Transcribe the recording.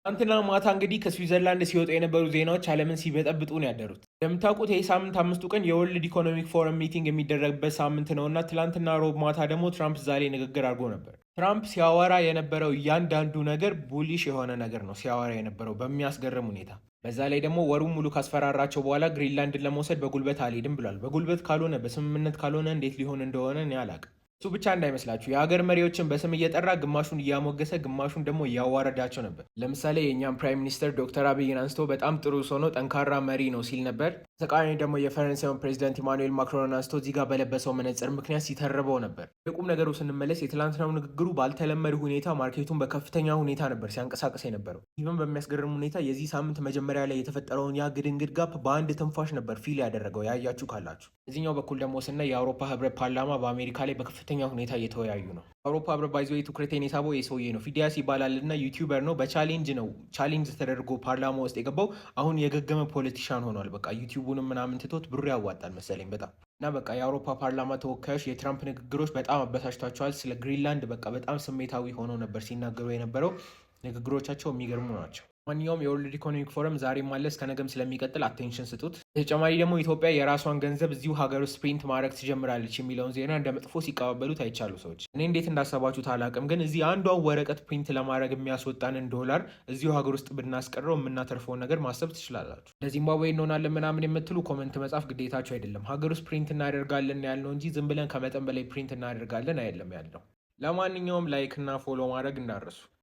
ትናንትና ማታ እንግዲህ ከስዊዘርላንድ ሲወጡ የነበሩ ዜናዎች ዓለምን ሲበጠብጡ ነው ያደሩት። እንደምታውቁት ይህ ሳምንት 5ቱ ቀን የወርልድ ኢኮኖሚክ ፎረም ሚቲንግ የሚደረግበት ሳምንት ነው እና ትላንትና ሮብ ማታ ደግሞ ትራምፕ ዛሬ ንግግር አድርጎ ነበር። ትራምፕ ሲያወራ የነበረው እያንዳንዱ ነገር ቡሊሽ የሆነ ነገር ነው ሲያወራ የነበረው በሚያስገርም ሁኔታ። በዛ ላይ ደግሞ ወሩን ሙሉ ካስፈራራቸው በኋላ ግሪንላንድን ለመውሰድ በጉልበት አልሄድም ብሏል። በጉልበት ካልሆነ በስምምነት ካልሆነ እንዴት ሊሆን እንደሆነ እኔ አላቅም። እሱ ብቻ እንዳይመስላችሁ የሀገር መሪዎችን በስም እየጠራ ግማሹን እያሞገሰ ግማሹን ደግሞ እያዋረዳቸው ነበር። ለምሳሌ የእኛም ፕራይም ሚኒስተር ዶክተር አብይን አንስቶ በጣም ጥሩ ሰው ነው፣ ጠንካራ መሪ ነው ሲል ነበር። ተቃራኒ ደግሞ የፈረንሳዩን ፕሬዚዳንት ኢማኑኤል ማክሮንን አንስቶ እዚህ ጋር በለበሰው መነጽር ምክንያት ሲተርበው ነበር። የቁም ነገሩ ስንመለስ የትላንትናው ንግግሩ ባልተለመደ ሁኔታ ማርኬቱን በከፍተኛ ሁኔታ ነበር ሲያንቀሳቀስ የነበረው። ይህም በሚያስገርም ሁኔታ የዚህ ሳምንት መጀመሪያ ላይ የተፈጠረውን ያ ግድንግድ ጋፕ በአንድ ትንፋሽ ነበር ፊል ያደረገው ያያችሁ ካላችሁ። እዚኛው በኩል ደግሞ ስናይ የአውሮፓ ህብረት ፓርላማ በአሜሪካ ላይ በከፍተኛ ሁኔታ እየተወያዩ ነው። አውሮፓ ህብረት ባይዞ ትኩረቴን የሳበው የሰውዬ ነው። ፊዲያስ ይባላል እና ዩቲዩበር ነው። ቻሌንጅ ተደርጎ ፓርላማ ውስጥ የገባው አሁን የገገመ ፖለቲሻን ሆኗል። በቃ ዩቲዩቡንም ምናምን ትቶት ብሩ ያዋጣል መሰለኝ በጣም እና በቃ የአውሮፓ ፓርላማ ተወካዮች የትራምፕ ንግግሮች በጣም አበሳጭቷቸዋል። ስለ ግሪንላንድ በቃ በጣም ስሜታዊ ሆነው ነበር ሲናገሩ የነበረው። ንግግሮቻቸው የሚገርሙ ናቸው። ማንኛውም የወርልድ ኢኮኖሚክ ፎረም ዛሬም አለ እስከ ነገም ስለሚቀጥል አቴንሽን ስጡት። ተጨማሪ ደግሞ ኢትዮጵያ የራሷን ገንዘብ እዚሁ ሀገር ውስጥ ፕሪንት ማድረግ ትጀምራለች የሚለውን ዜና እንደ መጥፎ ሲቀባበሉት አይቻሉ ሰዎች። እኔ እንዴት እንዳሰባችሁት አላውቅም፣ ግን እዚህ አንዷን ወረቀት ፕሪንት ለማድረግ የሚያስወጣንን ዶላር እዚሁ ሀገር ውስጥ ብናስቀረው የምናተርፈውን ነገር ማሰብ ትችላላችሁ። ለዚምባብዌ እንሆናለን ምናምን የምትሉ ኮመንት መጻፍ ግዴታቸው አይደለም። ሀገር ውስጥ ፕሪንት እናደርጋለን ያልነው እንጂ ዝም ብለን ከመጠን በላይ ፕሪንት እናደርጋለን አይደለም ያለው። ለማንኛውም ላይክ እና ፎሎ ማድረግ እንዳረሱ